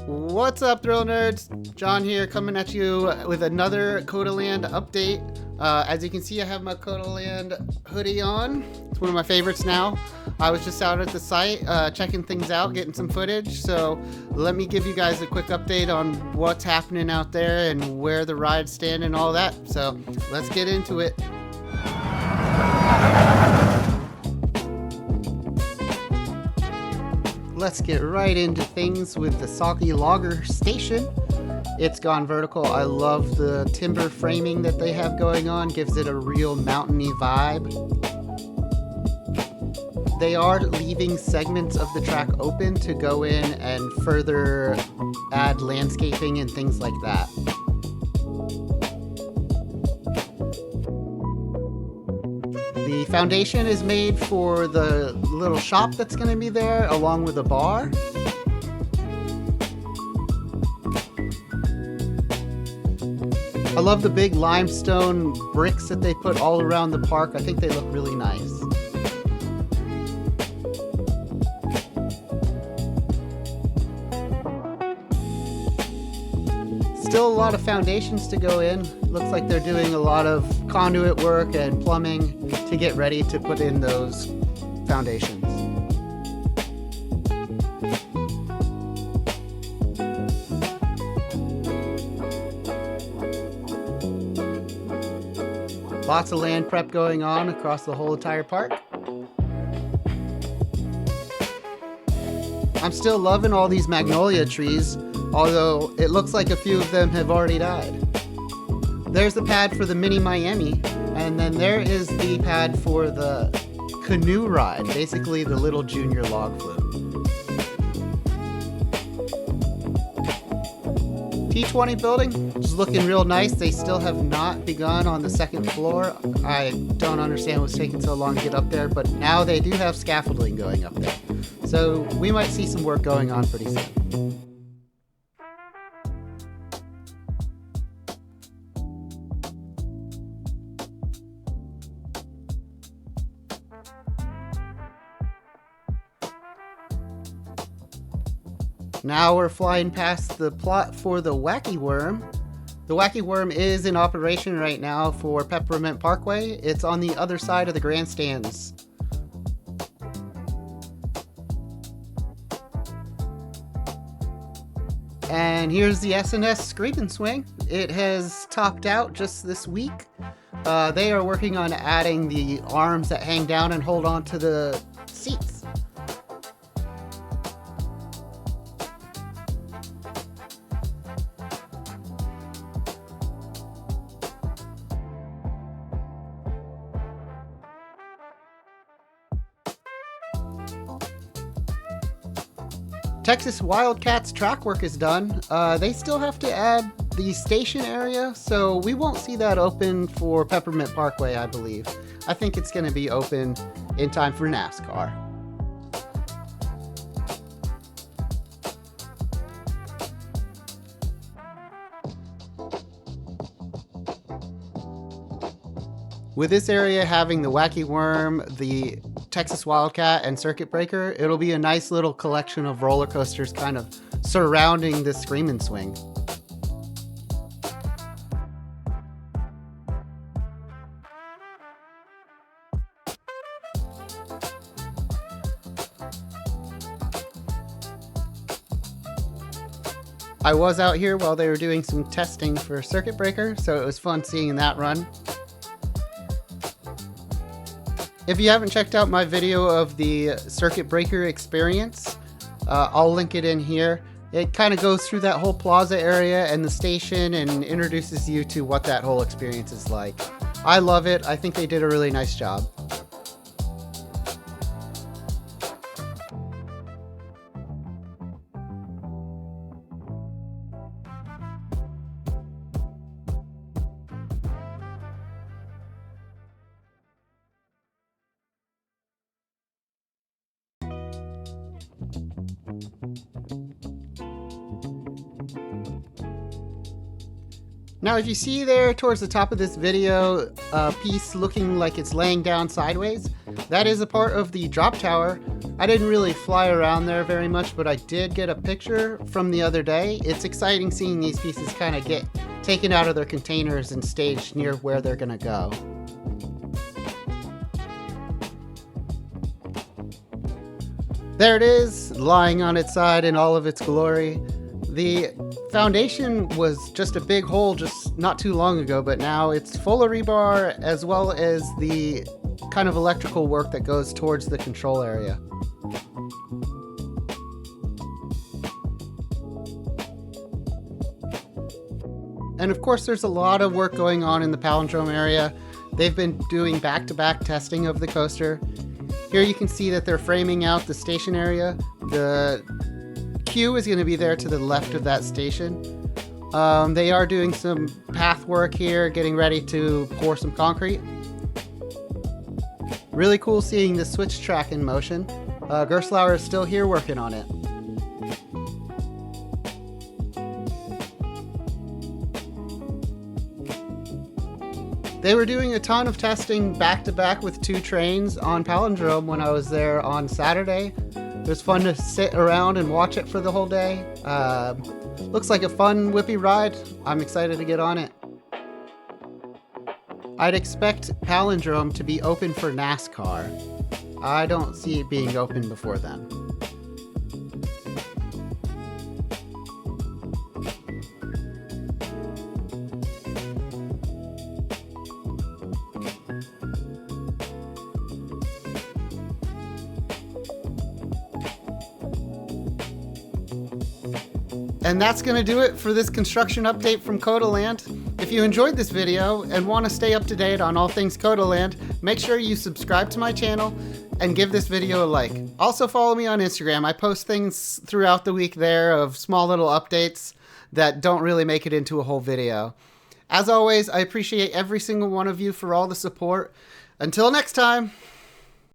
What's up, Thrill Nerds? John here, coming at you with another COTALAND update. As you can see, I have my COTALAND hoodie on. It's one of my favorites now. I was just out at the site checking things out, getting some footage. So let me give you guys a quick update on what's happening out there and where the rides stand and all that. So let's get into it. Let's get right into things with the Soggy Logger Station. It's gone vertical. I love the timber framing that they have going on. Gives it a real mountainy vibe. They are leaving segments of the track open to go in and further add landscaping and things like that. The foundation is made for the little shop that's going to be there, along with a bar. I love the big limestone bricks that they put all around the park. I think they look really nice. Still a lot of foundations to go in. Looks like they're doing a lot of conduit work and plumbing to get ready to put in those foundations. Lots of land prep going on across the whole entire park. I'm still loving all these magnolia trees, although it looks like a few of them have already died. There's the pad for the Mini Miami, and then there is the pad for the canoe ride, basically the little junior log flume. T20 building is looking real nice. They still have not begun on the second floor. I don't understand what's taking so long to get up there, but now they do have scaffolding going up there. So we might see some work going on pretty soon. Now we're flying past the plot for the Wacky Worm. The Wacky Worm is in operation right now for Peppermint Parkway. It's on the other side of the grandstands. And here's the S&S Screamin Swing. It has topped out just this week. They are working on adding the arms that hang down and hold on to the seats. Texas Wildcats track work is done. They still have to add the station area, so we won't see that open for Peppermint Parkway, I believe. I think it's going to be open in time for NASCAR. With this area having the Wacky Worm, the Texas Wildcat, and Circuit Breaker, it'll be a nice little collection of roller coasters kind of surrounding the Screamin Swing. I was out here while they were doing some testing for Circuit Breaker, so it was fun seeing that run. If you haven't checked out my video of the Circuit Breaker experience, I'll link it in here. It kind of goes through that whole plaza area and the station and introduces you to what that whole experience is like. I love it. I think they did a really nice job. Now, if you see there towards the top of this video, a piece looking like it's laying down sideways, that is a part of the drop tower I didn't really fly around there very much, but I did get a picture from the other day. It's exciting seeing these pieces kind of get taken out of their containers and staged near where they're going to go. There it is, lying on its side in all of its glory. The foundation was just a big hole just not too long ago, but now it's full of rebar as well as the kind of electrical work that goes towards the control area. And of course, there's a lot of work going on in the Palindrome area. They've been doing back-to-back testing of the coaster. Here you can see that they're framing out the station area. The queue is going to be there to the left of that station. They are doing some path work here, getting ready to pour some concrete. Really cool seeing the switch track in motion. Gerstlauer is still here working on it. They were doing a ton of testing back-to-back with 2 trains on Palindrome when I was there on Saturday. It was fun to sit around and watch it for the whole day. Looks like a fun, whippy ride. I'm excited to get on it. I'd expect Palindrome to be open for NASCAR. I don't see it being open before then. And that's going to do it for this construction update from COTALAND. If you enjoyed this video and want to stay up to date on all things COTALAND, make sure you subscribe to my channel and give this video a like. Also follow me on Instagram. I post things throughout the week there of small little updates that don't really make it into a whole video. As always, I appreciate every single one of you for all the support. Until next time.